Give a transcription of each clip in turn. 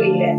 गई है।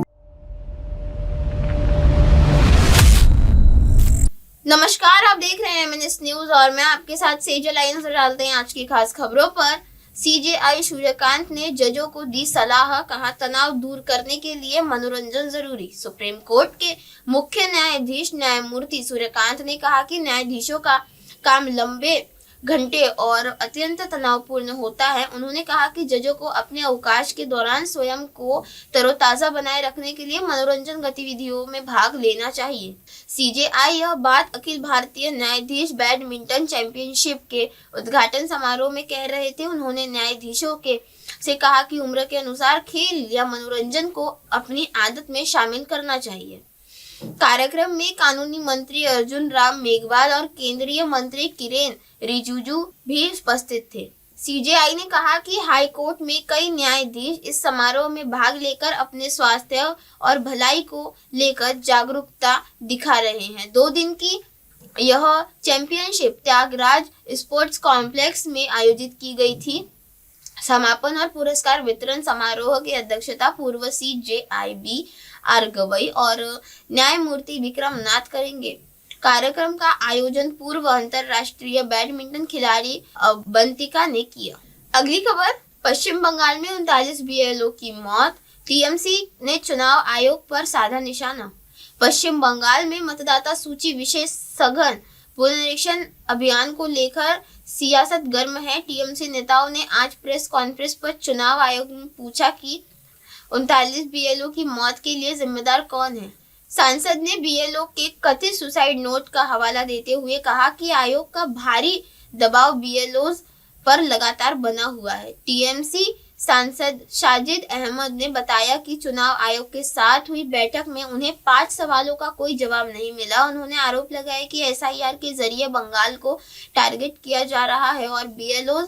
नमस्कार, आप देख रहे हैं एमएनएस न्यूज और मैं आपके साथ सेजल। आई नजर डालते हैं आज की खास खबरों पर। सीजेआई सूर्यकांत ने जजों को दी सलाह, कहा तनाव दूर करने के लिए मनोरंजन जरूरी। सुप्रीम कोर्ट के मुख्य न्यायाधीश न्यायमूर्ति सूर्यकांत ने कहा कि न्यायाधीशों का काम लंबे घंटे और अत्यंत तनावपूर्ण होता है। उन्होंने कहा कि जजों को अपने अवकाश के दौरान स्वयं को तरोताजा बनाए रखने के लिए मनोरंजन गतिविधियों में भाग लेना चाहिए। सीजेआई यह बात अखिल भारतीय न्यायाधीश बैडमिंटन चैंपियनशिप के उद्घाटन समारोह में कह रहे थे। उन्होंने न्यायाधीशों से कहा कि उम्र के अनुसार खेल या मनोरंजन को अपनी आदत में शामिल करना चाहिए। कार्यक्रम में कानूनी मंत्री अर्जुन राम मेघवाल और केंद्रीय मंत्री किरेन रिजिजू भी उपस्थित थे। सीजेआई ने कहा कि हाई कोर्ट में कई न्यायाधीश इस समारोह में भाग लेकर अपने स्वास्थ्य और भलाई को लेकर जागरूकता दिखा रहे हैं। 2 दिन की यह चैंपियनशिप त्यागराज स्पोर्ट्स कॉम्प्लेक्स में आयोजित की गई थी। समापन और पुरस्कार वितरण समारोह की अध्यक्षता पूर्व सीजेआई आर गवई और न्यायमूर्ति विक्रम नाथ करेंगे। कार्यक्रम का आयोजन पूर्व अंतरराष्ट्रीय बैडमिंटन खिलाड़ी अवंतिका ने किया। अगली खबर, पश्चिम बंगाल में 39 बीएलओ की मौत, टीएमसी ने चुनाव आयोग पर साधा निशाना। पश्चिम बंगाल में मतदाता सूची विशेष सघन पुनरीक्षण अभियान को लेकर सियासत गर्म है। टीएमसी नेताओं ने आज प्रेस कॉन्फ्रेंस पर चुनाव आयोग में पूछा कि 39 बीएलओ की मौत के लिए जिम्मेदार कौन है। सांसद ने बीएलओ के कथित सुसाइड नोट का हवाला देते हुए कहा कि आयोग का भारी दबाव बीएलओ पर लगातार बना हुआ है। टीएमसी सांसद साजिद अहमद ने बताया कि चुनाव आयोग के साथ हुई बैठक में उन्हें 5 सवालों का कोई जवाब नहीं मिला। उन्होंने आरोप लगाया कि एसआईआर के जरिए बंगाल को टारगेट किया जा रहा है और बीएलओ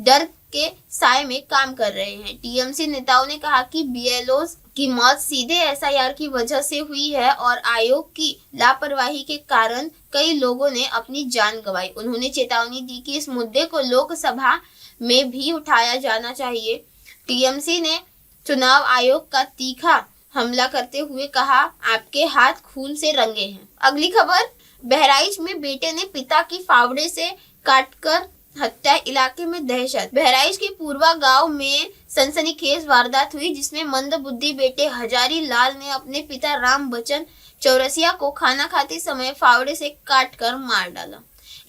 डर के साए में काम कर रहे हैं। टीएमसी नेताओं ने कहा कि बीएलओ की मौत सीधे एसआईआर की वजह से हुई है और आयोग की लापरवाही के कारण कई लोगों ने अपनी जान गंवाई। उन्होंने चेतावनी दी कि इस मुद्दे को लोकसभा में भी उठाया जाना चाहिए। टीएमसी ने चुनाव आयोग का तीखा हमला करते हुए कहा, आपके हाथ खून से रंगे हैं। अगली खबर, बहराइच में बेटे ने पिता की फावड़े से काटकर हत्या, इलाके में दहशत। बहराइच के पूर्वा गांव में सनसनीखेज वारदात हुई जिसमें मंदबुद्धि बेटे हजारी लाल ने अपने पिता राम बच्चन चौरसिया को खाना खाते समय फावड़े से काटकर मार डाला।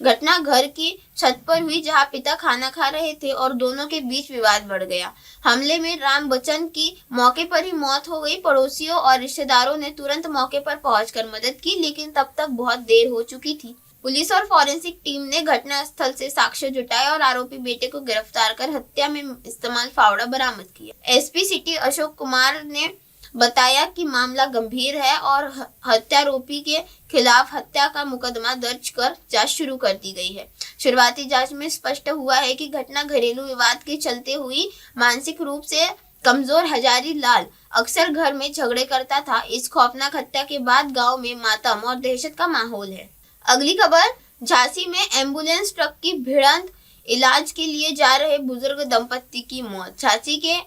घटना घर की छत पर हुई जहां पिता खाना खा रहे थे और दोनों के बीच विवाद बढ़ गया। हमले में राम बच्चन की मौके पर ही मौत हो गई। पड़ोसियों और रिश्तेदारों ने तुरंत मौके पर पहुंचकर मदद की, लेकिन तब तक बहुत देर हो चुकी थी। पुलिस और फॉरेंसिक टीम ने घटना स्थल से साक्ष्य जुटाए और आरोपी बेटे को गिरफ्तार कर हत्या में इस्तेमाल फावड़ा बरामद किया। एसपी सिटी अशोक कुमार ने बताया कि मामला गंभीर है और हत्यारोपी के खिलाफ हत्या का मुकदमा दर्ज कर जांच शुरू कर दी गई है। शुरुआती जांच में स्पष्ट हुआ है कि घटना घरेलू विवाद के चलते हुई। मानसिक रूप से कमजोर हजारी लाल अक्सर घर में झगड़े करता था। इस खौफनाक हत्या के बाद गांव में मातम और दहशत का माहौल है। अगली खबर, झांसी में एम्बुलेंस ट्रक की भिड़ंत, इलाज के लिए जा रहे बुजुर्ग दंपत्ति की मौत। झांसी के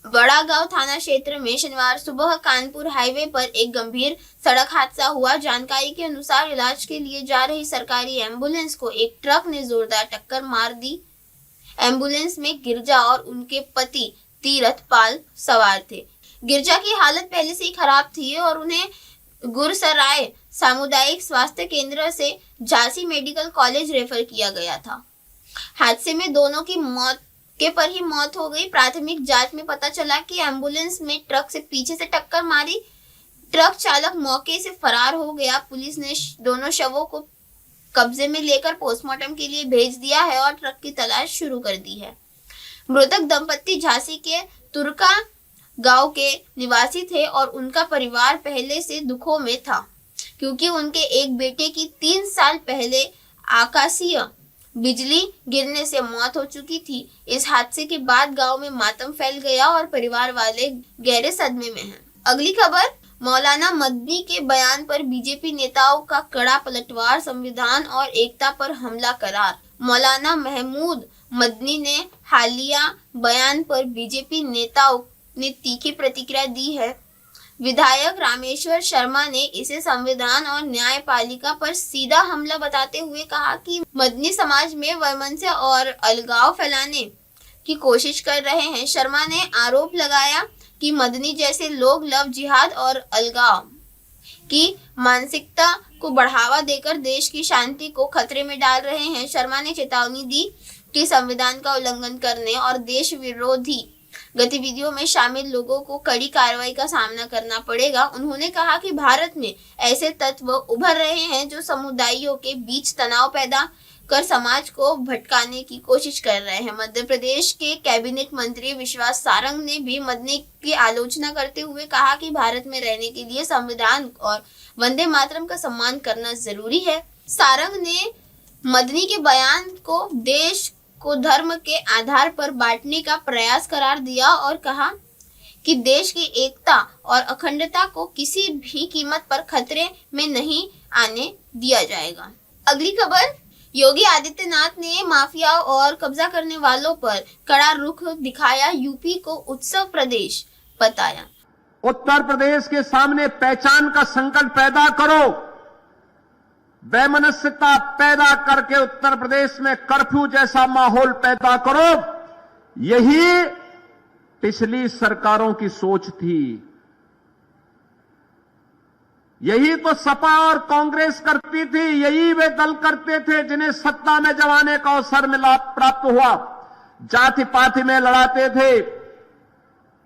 बड़ा गांव थाना क्षेत्र में शनिवार सुबह कानपुर हाईवे पर एक गंभीर सड़क हादसा हुआ। जानकारी के अनुसार इलाज के लिए जा रही सरकारी एम्बुलेंस को एक ट्रक ने जोरदार टक्कर मार दी। एम्बुलेंस में गिरजा और उनके पति तीरथ पाल सवार थे। गिरजा की हालत पहले से ही खराब थी और उन्हें गुरसराय सामुदायिक स्वास्थ्य केंद्र से झांसी मेडिकल कॉलेज रेफर किया गया था। हादसे में दोनों की मौके पर ही मौत हो गई। प्राथमिक जांच में पता चला कि एम्बुलेंस में ट्रक से पीछे से टक्कर मारी। ट्रक चालक मौके से फरार हो गया। पुलिस ने दोनों शवों को कब्जे में लेकर पोस्टमार्टम के लिए भेज दिया है और ट्रक की तलाश शुरू कर दी है। मृतक दंपत्ति झांसी के तुर्का गांव के निवासी थे और उनका परिवार पहले से दुखों में था क्योंकि उनके एक बेटे की 3 साल पहले आकाशीय बिजली गिरने से मौत हो चुकी थी। इस हादसे के बाद गांव में मातम फैल गया और परिवार वाले गहरे सदमे में हैं। अगली खबर, मौलाना मदनी के बयान पर बीजेपी नेताओं का कड़ा पलटवार, संविधान और एकता पर हमला करार। मौलाना महमूद मदनी ने हालिया बयान पर बीजेपी नेताओं ने तीखी प्रतिक्रिया दी है। विधायक रामेश्वर शर्मा ने इसे संविधान और न्यायपालिका पर सीधा हमला बताते हुए कहा कि मदनी समाज में वैमनस्य और अलगाव फैलाने की कोशिश कर रहे हैं। शर्मा ने आरोप लगाया कि मदनी जैसे लोग लव जिहाद और अलगाव की मानसिकता को बढ़ावा देकर देश की शांति को खतरे में डाल रहे हैं। शर्मा ने चेतावनी दी कि संविधान का उल्लंघन करने और देश विरोधी गतिविधियों में शामिल लोगों को कड़ी कार्रवाई का सामना करना पड़ेगा। उन्होंने कहा कि भारत में ऐसे तत्व उभर रहे हैं जो समुदायों के बीच तनाव पैदा कर समाज को भटकाने की कोशिश कर रहे हैं। मध्य प्रदेश के कैबिनेट मंत्री विश्वास सारंग ने भी मदनी की आलोचना करते हुए कहा कि भारत में रहने के लिए संविधान और वंदे मातरम का सम्मान करना जरूरी है। सारंग ने मदनी के बयान को देश को धर्म के आधार पर बांटने का प्रयास करार दिया और कहा कि देश की एकता और अखंडता को किसी भी कीमत पर खतरे में नहीं आने दिया जाएगा। अगली खबर, योगी आदित्यनाथ ने माफिया और कब्जा करने वालों पर कड़ा रुख दिखाया, यूपी को उत्सव प्रदेश बताया। उत्तर प्रदेश के सामने पहचान का संकट पैदा करो, वैमनस्यता पैदा करके उत्तर प्रदेश में कर्फ्यू जैसा माहौल पैदा करो, यही पिछली सरकारों की सोच थी। यही तो सपा और कांग्रेस करती थी, यही वे दल करते थे जिन्हें सत्ता में जब आने का अवसर मिला प्राप्त हुआ। जाति पाति में लड़ाते थे,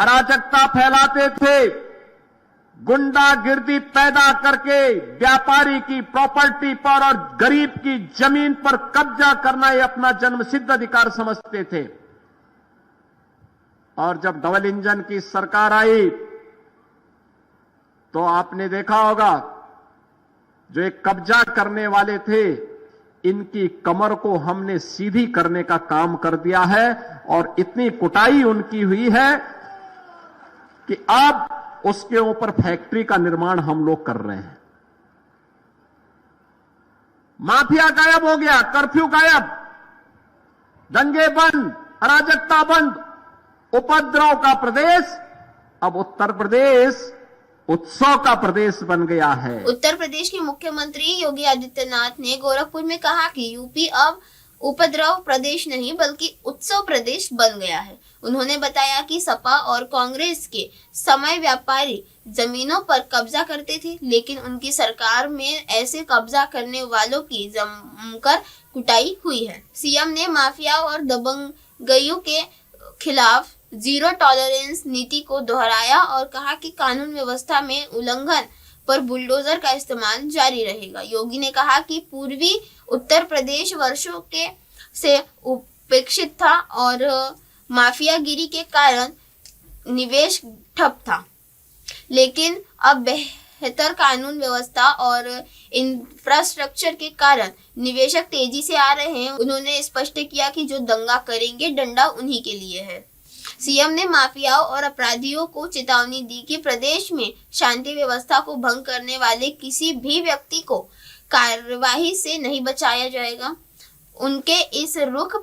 अराजकता फैलाते थे, गुंडागिर्दी पैदा करके व्यापारी की प्रॉपर्टी पर और गरीब की जमीन पर कब्जा करना ये अपना जन्मसिद्ध अधिकार समझते थे। और जब डबल इंजन की सरकार आई तो आपने देखा होगा, जो एक कब्जा करने वाले थे इनकी कमर को हमने सीधी करने का काम कर दिया है और इतनी कुटाई उनकी हुई है कि अब उसके ऊपर फैक्ट्री का निर्माण हम लोग कर रहे हैं। माफिया गायब हो गया, कर्फ्यू गायब, दंगे बंद, अराजकता बंद, उपद्रव का प्रदेश अब उत्तर प्रदेश उत्सव का प्रदेश बन गया है। उत्तर प्रदेश के मुख्यमंत्री योगी आदित्यनाथ ने गोरखपुर में कहा कि यूपी अब उपद्रव प्रदेश नहीं बल्कि उत्सव प्रदेश बन गया है। उन्होंने बताया कि सपा और कांग्रेस के समय व्यापारी जमीनों पर कब्जा करते थे, लेकिन उनकी सरकार में ऐसे कब्जा करने वालों की जमकर कुटाई हुई है। सीएम ने माफिया और दबंगइयों के खिलाफ जीरो टॉलरेंस नीति को दोहराया और कहा कि कानून व्यवस्था में उल्लंघन पर बुलडोजर का इस्तेमाल जारी रहेगा। योगी ने कहा कि पूर्वी उत्तर प्रदेश वर्षों के से उपेक्षित था और माफियागिरी के कारण निवेश ठप था, लेकिन अब बेहतर कानून व्यवस्था और इंफ्रास्ट्रक्चर के कारण निवेशक तेजी से आ रहे हैं। उन्होंने स्पष्ट किया कि जो दंगा करेंगे डंडा उन्हीं के लिए है। सीएम ने माफियाओं और अपराधियों को चेतावनी दी कि प्रदेश में शांति व्यवस्था को भंग करने वाले किसी भी व्यक्ति को कार्यवाही से नहीं बचाया जाएगा। उनके इस रुख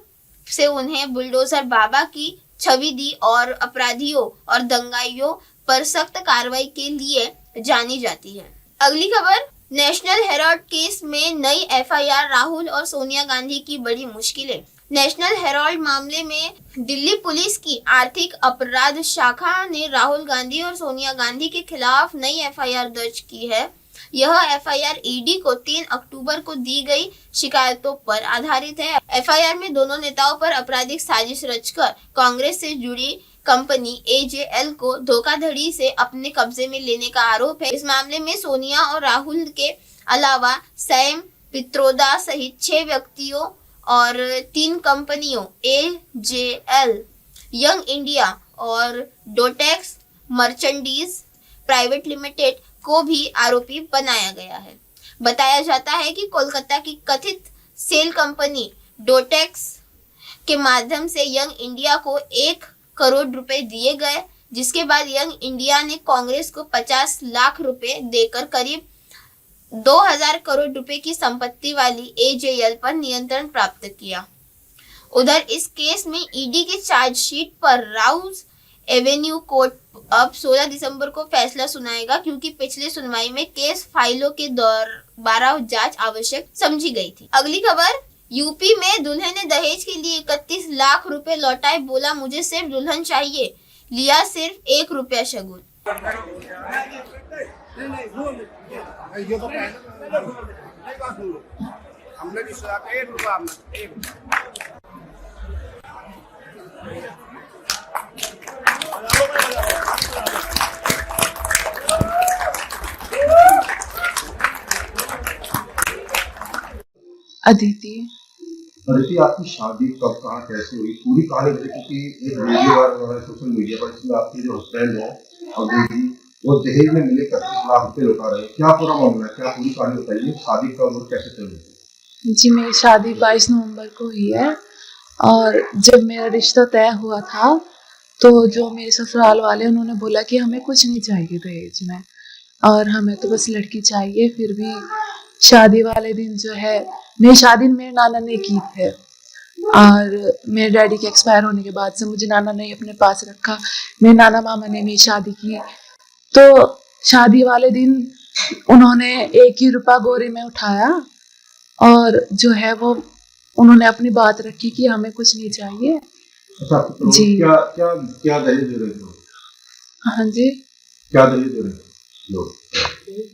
से उन्हें बुलडोजर बाबा की छवि दी और अपराधियों और दंगाइयों पर सख्त कार्रवाई के लिए जानी जाती है। अगली खबर, नेशनल हेराल्ड केस में नई एफआईआर, राहुल और सोनिया गांधी की बड़ी मुश्किलें। नेशनल हेराल्ड मामले में दिल्ली पुलिस की आर्थिक अपराध शाखा ने राहुल गांधी और सोनिया गांधी के खिलाफ नई एफआईआर दर्ज की है। यह एफआईआर ईडी को 3 अक्टूबर को दी गई शिकायतों पर आधारित है। एफआईआर में दोनों नेताओं पर आपराधिक साजिश रचकर कांग्रेस से जुड़ी कंपनी एजेएल को धोखाधड़ी से अपने कब्जे में लेने का आरोप है। इस मामले में सोनिया और राहुल के अलावा सैम पित्रोदा सहित 6 व्यक्तियों और 3 कंपनियों एजेएल, यंग इंडिया और डोटेक्स मर्चेंडीज प्राइवेट लिमिटेड को भी आरोपी बनाया गया है। बताया जाता है कि कोलकाता की कथित सेल कंपनी डोटेक्स के माध्यम से यंग इंडिया को 1 करोड़ रुपए दिए गए, जिसके बाद यंग इंडिया ने कांग्रेस को 50 लाख रुपए देकर करीब 2000 करोड़ रुपए की संपत्ति वाली एजेएल पर नियंत्रण प्राप्त किया। उधर इस केस में ईडी के चार्जशीट पर राउज एवेन्यू कोर्ट अब 16 दिसंबर को फैसला सुनाएगा, क्योंकि पिछली सुनवाई में केस फाइलों के दोबारा जांच आवश्यक समझी गई थी। अगली खबर, यूपी में दुल्हन ने दहेज के लिए 31 लाख रुपए लौटाए, बोला मुझे सिर्फ दुल्हन चाहिए, लिया सिर्फ 1 रुपया शगुन। हमने भी सुना था 1 रुपया अदिति। अदिति, आपकी शादी कब, कहाँ, कैसे हुई, पूरी कहानी बताइए, क्योंकि एक वीडियो वायरल हो रहा है सोशल मीडिया पर, इसमें आपके जो हस्बैंड है अदिति, वो दहेज में मिले 31 लाख रुपए लौटा रहे हैं। क्या पूरा मामला है, क्या पूरी कहानी बताइए, शादी कब और कैसे चल रही है? जी, मेरी शादी 22 नवंबर को हुई है, और जब मेरा रिश्ता तय हुआ था तो जो मेरे ससुराल वाले, उन्होंने बोला कि हमें कुछ नहीं चाहिए दहेज में, और हमें तो बस लड़की चाहिए। फिर भी शादी वाले दिन जो है, मेरी शादी मेरे नाना ने की थे, और मेरे डैडी के एक्सपायर होने के बाद से मुझे नाना ने अपने पास रखा। मेरे नाना मामा ने मेरी शादी की, तो शादी वाले दिन उन्होंने 1 ही रुपया गोरे में उठाया, और जो है वो उन्होंने अपनी बात रखी कि हमें कुछ नहीं चाहिए। अच्छा, तो जी। क्या क्या क्या दहेज दे रहे थे? हाँ जी। क्या दहेज दे रहे थे लोग?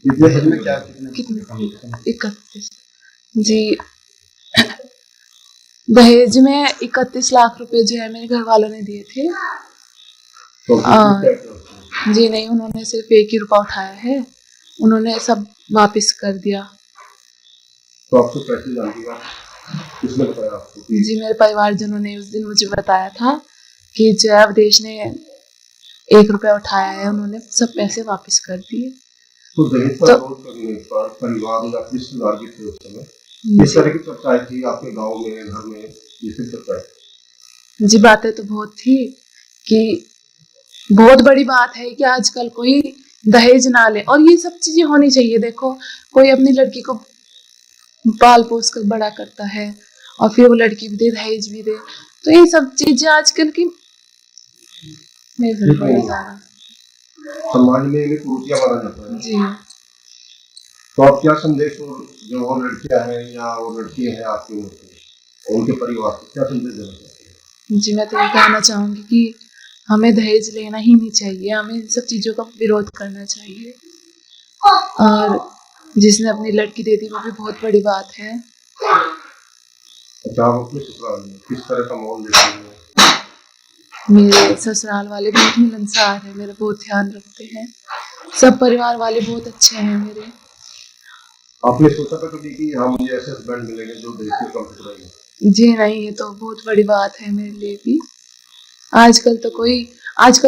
कितने दहेज में, क्या कितने? 31। जी, दहेज में 31 लाख रुपए जो है मेरे घर वालों ने दिए थे। तो जी नहीं, उन्होंने सिर्फ 1 ही रुपया उठाया है, उन्होंने सब वापस कर दिया। तो आपसे पैसे जानिएगा, किसने बताया आपको? जी, मेरे परिवारजनों ने उस दिन मुझे बताया था कि जया अवधेश ने 1 रुपया उठाया है, उन्होंने सब पैसे वापस कर दिए। तो दहेज का विरोध करने पर परिवार या रिश्तेदार भी थे उस समय, किस तरह की चर्चाएं थी आपके गांव में, घर में, किस चर्चाएं? जी, बातें तो बहुत थी कि बहुत बड़ी बात है कि आजकल कोई दहेज ना ले, और ये सब चीजें होनी चाहिए। देखो, कोई अपनी लड़की को पाल पोस कर बड़ा करता है, और फिर वो लड़की भी दे, दहेज भी दे, तो ये सब चीजें आजकल की समाज में इन्हें कुरीतियां माना जाता है। जी। तो आप क्या संदेश, जो वो लड़कियां हैं या वो लड़के हैं आपके उम्र के, उनके परिवार को क्या संदेश देना चाहते हैं? जी, मैं तो ये कहना चाहूंगी कि हमें दहेज लेना ही नहीं चाहिए, हमें इन सब चीजों का विरोध करना चाहिए, और जिसने अपनी लड़की दे दी वो भी बहुत बड़ी बात है। अच्छा, आप अपने ससुराल में किस तरह का माहौल देखते हैं? मेरे ससुराल वाले बहुत मिलनसार है, मेरा बहुत ध्यान रखते हैं, सब परिवार वाले बहुत अच्छे हैं मेरे। आपने सोचा था कभी कि हाँ मुझे ऐसे हस्बैंड मिलेंगे जो देश के कम रहेंगे? जी नहीं, ये तो बहुत बड़ी बात है मेरे लिए भी। आजकल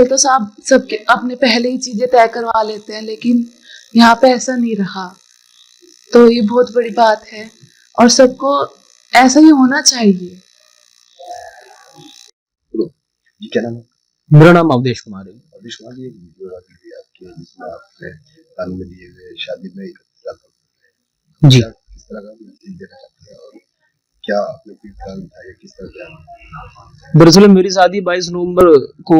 तो सबके अपने पहले ही चीजें तय करवा लेते हैं, लेकिन यहाँ पे ऐसा नहीं रहा, तो ये बहुत बड़ी बात है, और सबको ऐसा ही होना चाहिए। जी, क्या नाम है? मेरा नाम अवधेश कुमार है। अवधेश कुमार जी, वीडियो आपकी जिसमें आपने कान में लिए हुए शादी में 31 लाख रुपए, जी, किस तरह का मैसेज देना चाहते हैं, और क्या आपने कोई प्लान बताया, किस तरह का? दरअसल मेरी शादी 22 नवंबर को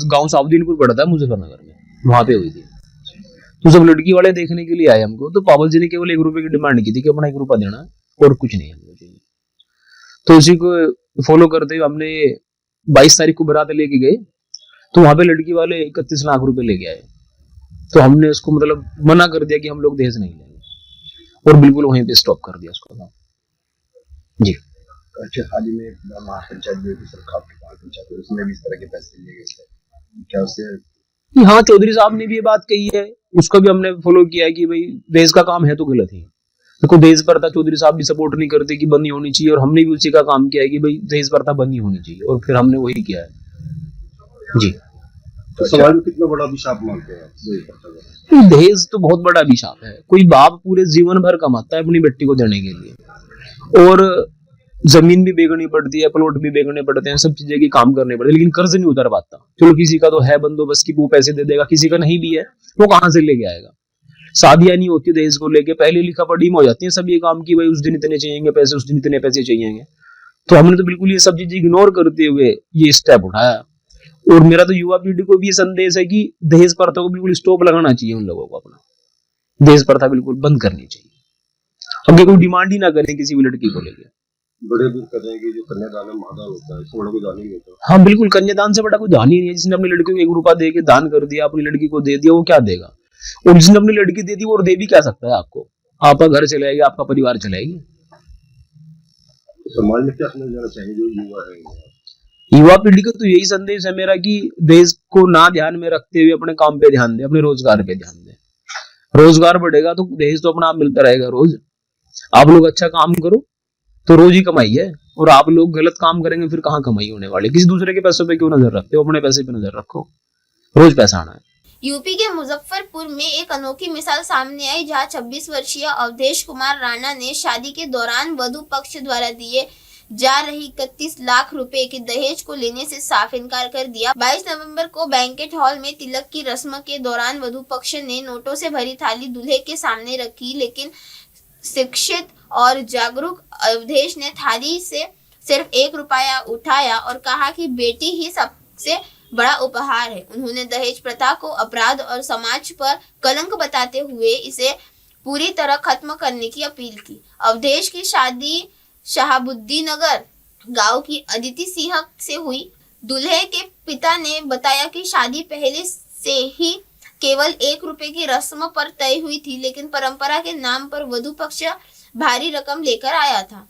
गांव साउदीनपुर पड़ता है मुजफ्फरनगर में, वहां पे हुई थी। तो सब लड़की वाले देखने के लिए आए हमको, तो पावल जी ने केवल 1 रुपए की डिमांड की थी कि अपना 1 रुपया देना और कुछ नहीं हमको चाहिए। तो उसी को फॉलो करते हुए हमने 22 तारीख को बारात लेके गए, तो वहां पे लड़की वाले 31 लाख रुपए लेके आए। तो हमने उसको मतलब मना कर दिया कि हम लोग दहेज नहीं लेंगे, और बिल्कुल वहीं पे स्टॉप कर दिया उसको। जी। अच्छा, हाल ही में महापंचायत में भी सरकार के महापंचायत में उसमें भी इस तरह के पैसे लिए गए थे, क्या उससे? हाँ, चौधरी साहब ने भी ये बात कही है, उसको भी हमने फॉलो किया है कि भाई दहेज का काम है तो गलत ही। देखो, दहेज प्रथा चौधरी साहब भी सपोर्ट नहीं करते कि बंद नहीं होनी चाहिए, और हमने भी उसी का काम किया है कि भाई दहेज प्रथा बंद नहीं होनी चाहिए, और फिर हमने वही किया है। जी। तो समाज में कितना बड़ा अभिशाप मानते हैं? दहेज तो बहुत बड़ा अभिशाप है। कोई बाप पूरे जीवन भर कमाता है अपनी बेटी को देने के लिए, और जमीन भी बेचनी पड़ती है, प्लॉट भी बेचने पड़ते हैं, सब चीजें की काम करने पड़ते हैं, लेकिन कर्ज नहीं उतर पाता। चलो, किसी का तो है बंदोबस्त की वो पैसे दे देगा, किसी का नहीं भी है, वो कहाँ से लेके आएगा? शादियां नहीं होती दहेज को लेके, पहले लिखा पढ़ी में हो जाती है सब ये काम की, भाई उस दिन इतने चाहिए पैसे, उस दिन इतने पैसे चाहिए। तो हमने तो बिल्कुल ये सब चीजें इग्नोर करते हुए ये स्टेप उठाया, और मेरा तो युवा पीढ़ी को भी ये संदेश है कि दहेज प्रथा को बिल्कुल स्टॉप लगाना चाहिए, उन लोगों को अपना दहेज प्रथा बिल्कुल बंद करनी चाहिए। अब कोई डिमांड ही ना करें किसी भी लड़की को लेकर। बड़े लोग कहते हैं कि जो कन्यादान है महादान होता है, इससे बड़ा कोई दान नहीं होता। हाँ बिल्कुल, कन्यादान से बड़ा कोई दान ही नहीं है। जिसने अपनी लड़की को 1 रुपया दे के दान कर दिया, अपनी लड़की को दे दिया, वो क्या देगा? और जिसने अपनी लड़की दे दी वो दे भी क्या सकता है आपको? आपका घर चलाएगी, आपका परिवार चलाएगी। समाज में क्या समझ जाना चाहिए जो युवा है? युवा पीढ़ी को तो यही संदेश है मेरा कि देश को ना ध्यान में रखते हुए अपने काम पे ध्यान दे, अपने रोजगार पे ध्यान दे। रोजगार बढ़ेगा तो देश तो अपना आप मिलता रहेगा रोज। आप लोग अच्छा काम करो तो रोज ही कमाई है, और आप लोग गलत काम करेंगे फिर कहाँ कमाई होने वाली। किसी दूसरे के पैसों पे क्यों नजर रखते हो? अपने पैसे पे नजर रखो, रोज पैसा आना है। यूपी के मुजफ्फरपुर में एक अनोखी मिसाल सामने आई, जहां 26 वर्षीय अवधेश कुमार राणा ने शादी के दौरान वधु पक्ष द्वारा दिए जा रही 31 लाख रुपए के दहेज को लेने से साफ इनकार कर दिया। 22 नवंबर को बैंकेट हॉल में तिलक की रस्म के दौरान वधु पक्ष ने नोटों से भरी थाली दूल्हे के सामने रखी, लेकिन शिक्षित और जागरूक अवधेश ने थाली से सिर्फ 1 रुपया उठाया और कहा कि बेटी ही सबसे बड़ा उपहार है। उन्होंने दहेज प्रथा को अपराध और समाज पर कलंक बताते हुए इसे पूरी तरह खत्म करने की अपील की। अवधेश की शादी शहाबुद्दीन नगर गांव की अदिति सिंह से हुई। दूल्हे के पिता ने बताया कि शादी पहले से ही केवल 1 रुपए की रस्म पर तय हुई थी, लेकिन परंपरा के नाम पर वधु पक्ष भारी रकम लेकर आया था।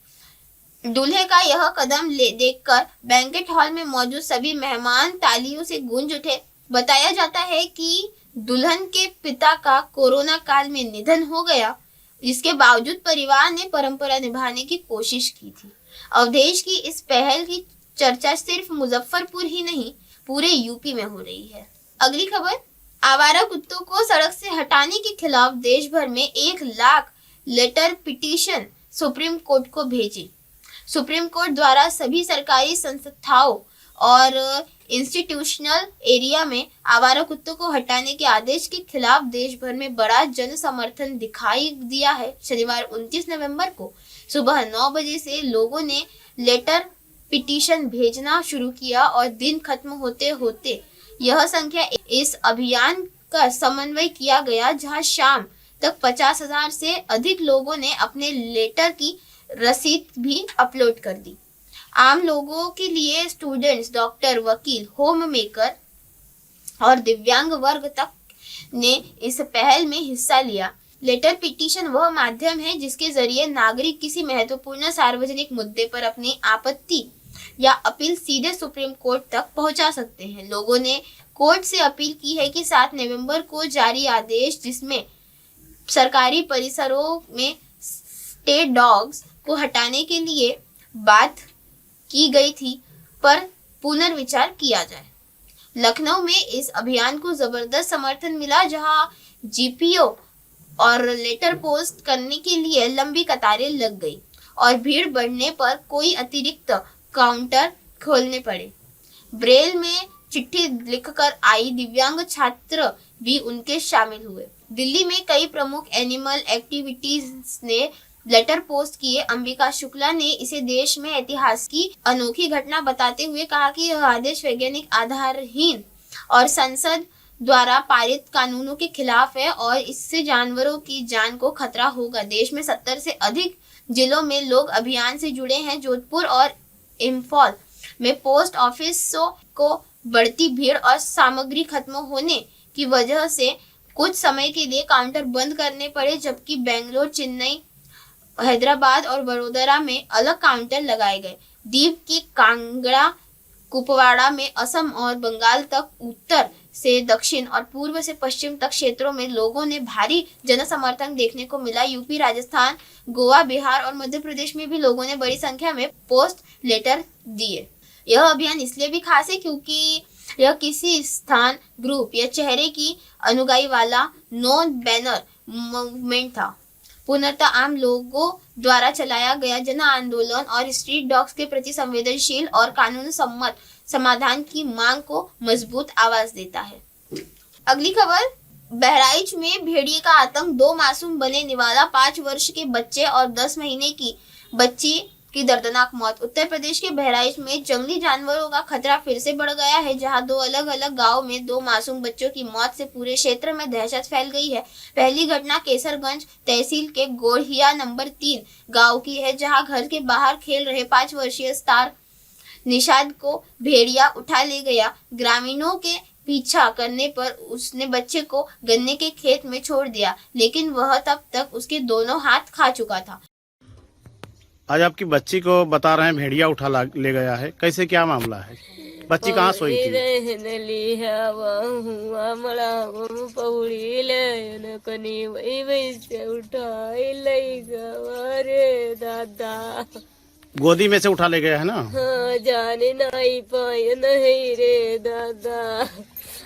दूल्हे का यह कदम देखकर बैंकेट हॉल में मौजूद सभी मेहमान तालियों से गूंज उठे। बताया जाता है कि दुल्हन के पिता का कोरोना काल में निधन हो गया, जिसके बावजूद परिवार ने परंपरा निभाने की कोशिश की थी। अवधेश की इस पहल की चर्चा सिर्फ मुजफ्फरपुर ही नहीं पूरे यूपी में हो रही है। अगली खबर, आवारा कुत्तों को सड़क से हटाने के खिलाफ देश भर में 1 lakh letter petition Supreme Court को भेजी। सुप्रीम कोर्ट द्वारा सभी सरकारी संस्थाओं और इंस्टीट्यूशनल एरिया में आवारा कुत्तों को हटाने के आदेश के खिलाफ देश भर में बड़ा जन समर्थन दिखाई दिया है। शनिवार 29 नवंबर को सुबह 9 बजे से लोगों ने लेटर पिटीशन भेजना शुरू किया और दिन खत्म होते होते यह संख्या इस अभियान का समन्वय किया गया, जहां शाम तक 50,000 से अधिक लोगों ने अपने लेटर की रसीद भी अपलोड कर दी। आम लोगों के लिए स्टूडेंट्स, डॉक्टर, वकील, होम मेकर और दिव्यांग वर्ग तक ने इस पहल में हिस्सा लिया। लेटर पिटीशन वह माध्यम है जिसके जरिए नागरिक किसी महत्वपूर्ण सार्वजनिक मुद्दे पर अपनी आपत्ति या अपील सीधे सुप्रीम कोर्ट तक पहुंचा सकते हैं। लोगों ने कोर्ट से अपील की है कि 7 नवंबर को जारी आदेश, जिसमें सरकारी परिसरों में स्टे डॉग्स को हटाने के लिए बात की गई थी, पर पुनर्विचार किया जाए। लखनऊ में इस अभियान को जबरदस्त समर्थन मिला, जहां जीपीओ और लेटर पोस्ट करने के लिए लंबी कतारें लग गई और भीड़ बढ़ने पर कोई अतिरिक्त काउंटर खोलने पड़े। ब्रेल में चिट्ठी लिखकर आई दिव्यांग छात्र भी उनके शामिल हुए। दिल्ली में कई प्रमुख एनिमल एक्टिविटीज ने लेटर पोस्ट किए। अंबिका शुक्ला ने इसे देश में इतिहास की अनोखी घटना बताते हुए कहा कि यह आदेश वैज्ञानिक आधारहीन और संसद द्वारा पारित कानूनों के खिलाफ है और इससे जानवरों की जान को खतरा होगा। देश में 70 से अधिक जिलों में लोग अभियान से जुड़े हैं। जोधपुर और इम्फाल में पोस्ट ऑफिसों को बढ़ती भीड़ और सामग्री खत्म होने की वजह से कुछ समय के लिए काउंटर बंद करने पड़े, जबकि बेंगलोर, चेन्नई, हैदराबाद और वडोदरा में अलग काउंटर लगाए गए। द्वीप की कांगड़ा, कुपवाड़ा में असम और बंगाल तक, उत्तर से दक्षिण और पूर्व से पश्चिम तक क्षेत्रों में लोगों ने भारी जनसमर्थन देखने को मिला। यूपी, राजस्थान, गोवा, बिहार और मध्य प्रदेश में भी लोगों ने बड़ी संख्या में पोस्ट लेटर दिए। यह अभियान इसलिए भी खास है क्योंकि यह किसी स्थान, ग्रुप या चेहरे की अनुगाई वाला नो बैनर मूवमेंट था। पूर्णतः आम लोगों द्वारा चलाया गया जन आंदोलन और स्ट्रीट डॉग्स के प्रति संवेदनशील और कानून सम्मत समाधान की मांग को मजबूत आवाज देता है। अगली खबर, बहराइच में भेड़िए का आतंक, 2 मासूम बने निवाला। 5 वर्ष के बच्चे और 10 महीने की बच्ची की दर्दनाक मौत। उत्तर प्रदेश के बहराइच में जंगली जानवरों का खतरा फिर से बढ़ गया है, जहां 2 अलग अलग गांव में 2 मासूम बच्चों की मौत से पूरे क्षेत्र में दहशत फैल गई है। पहली घटना केसरगंज तहसील के गोढ़िया नंबर 3 गांव की है, जहां घर के बाहर खेल रहे 5 वर्षीय स्टार निषाद को भेड़िया उठा ले गया। ग्रामीणों के पीछा करने पर उसने बच्चे को गन्ने के खेत में छोड़ दिया, लेकिन वह तब तक उसके दोनों हाथ खा चुका था। आज आपकी बच्ची को बता रहे हैं भेड़िया उठा ले गया है, कैसे क्या मामला है? बच्ची कहाँ सोई थी? गोदी में से उठा ले गया है ना? हाँ, जाने नहीं पाए नहीं रे दादा,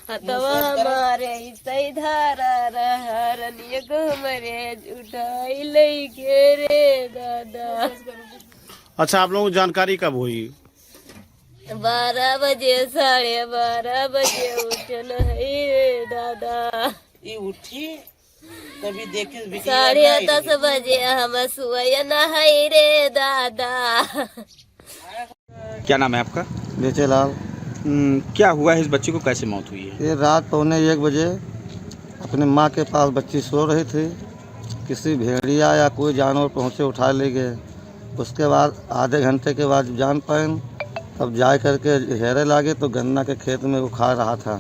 हतवा हमारे सही धारा रहा रनिया को हमारे उठाई ले के रे दादा। अच्छा, आप लोगों को जानकारी कब हुई? 12 बजे 12:30 बजे उठन है रे दादा। ये उठी तभी देखे 10:30 बजे हम सुबह न है रे दादा। क्या नाम है आपका? बेचेलाल। क्या हुआ है, इस बच्ची को कैसे मौत हुई है? ये रात 1:15 बजे अपने माँ के पास बच्ची सो रही थी, किसी भेड़िया या कोई जानवर पहुँचे उठा ले गए। उसके बाद आधे घंटे के बाद जान पाए, तब जा करके हेरे लागे तो गन्ना के खेत में वो खा रहा था।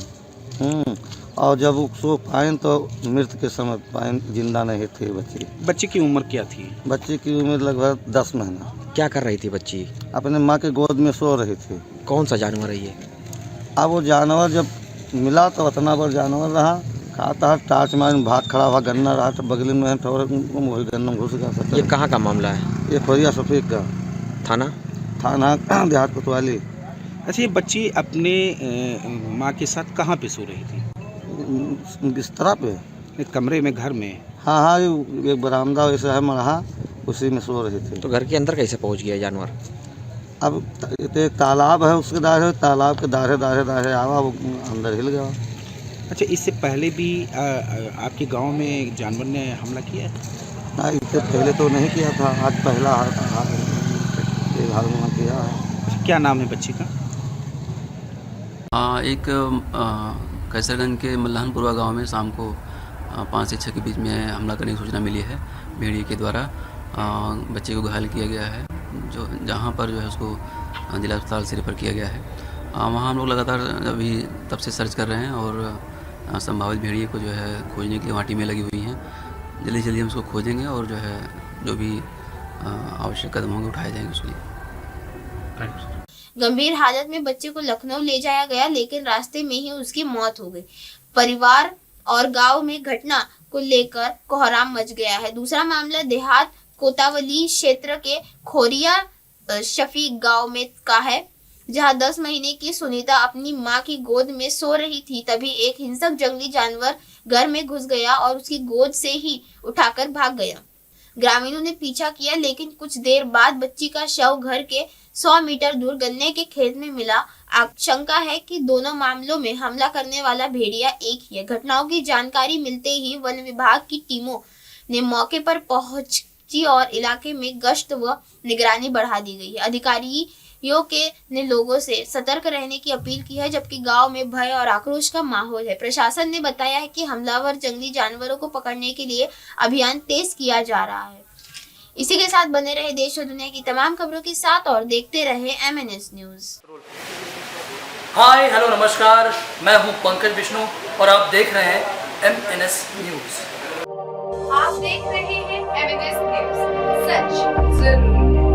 और जब वो सो पाए तो मृत के समय पाए, जिंदा नहीं थी बच्ची। बच्ची की उम्र क्या थी? बच्ची की उम्र लगभग 10 महीना। क्या कर रही थी बच्ची? अपने माँ के गोद में सो रही थी। कौन सा जानवर है ये? अब वो जानवर जब मिला तो उतना बड़ा जानवर रहा, खाता टार्च मार भाग खड़ा हुआ, गन्ना रहा तो बगल में वही गन्ना घुस गया। ये कहाँ का मामला है? ये खोरिया सफीक का थाना देहात कोतवाली। अच्छा, ये बच्ची अपने माँ के साथ कहाँ पे सो रही थी? बिस्तरा पे, एक कमरे में, घर में? हाँ, एक बरामदा वैसे है मरहा, उसी में सो रही थी। तो घर के अंदर कैसे पहुँच गया जानवर? अब एक तालाब है, उसके दायरे, तालाब के दायरे आवा, वो अंदर हिल गया। अच्छा, इससे पहले भी आपके गांव में जानवर ने हमला किया है? ना, इससे पहले तो नहीं किया था, आज पहला हमला किया है। क्या नाम है बच्ची का? एक कैसरगंज के मल्लानपुरा गांव में शाम को 5 से 6 के बीच में हमला करने की सूचना मिली है। भेड़िए के द्वारा बच्चे को घायल किया गया है, जो जहां पर जो है उसको जिला अस्पताल से रेफर किया गया है। वहां हम लोग लगातार अभी तब से सर्च कर रहे हैं और संभावित भेड़िए को जो है खोजने के लिए वहाँ टीमें लगी हुई हैं। जल्दी हम उसको खोजेंगे और जो है जो भी आवश्यक कदम होंगे उठाए जाएंगे उसके लिए। गंभीर हालत में बच्चे को लखनऊ ले जाया गया, लेकिन रास्ते में ही उसकी मौत हो गई। परिवार और गांव में घटना को लेकर कोहराम मच गया है। दूसरा मामला देहात कोतवाली क्षेत्र के खोरिया शफीक गांव में का है, जहां 10 महीने की सुनीता अपनी मां की गोद में सो रही थी। तभी एक हिंसक जंगली जानवर घर में घुस गया और उसकी गोद से ही उठाकर भाग गया। ग्रामीणों ने पीछा किया, लेकिन कुछ देर बाद बच्ची का शव घर के 100 मीटर दूर गन्ने के खेत में मिला। आशंका है कि दोनों मामलों में हमला करने वाला भेड़िया एक ही है। घटनाओं की जानकारी मिलते ही वन विभाग की टीमों ने मौके पर पहुंची और इलाके में गश्त व निगरानी बढ़ा दी गई है। अधिकारियों ने लोगों से सतर्क रहने की अपील की है, जबकि गांव में भय और आक्रोश का माहौल है। प्रशासन ने बताया है कि हमलावर जंगली जानवरों को पकड़ने के लिए अभियान तेज किया जा रहा है। इसी के साथ बने रहे देश और दुनिया की तमाम खबरों के साथ और देखते रहे MNS न्यूज। हाय हेलो नमस्कार, मैं हूं पंकज विष्णु और आप देख रहे हैं MNS न्यूज। आप देख रहे हैं MNS न्यूज, सच जरूरी है।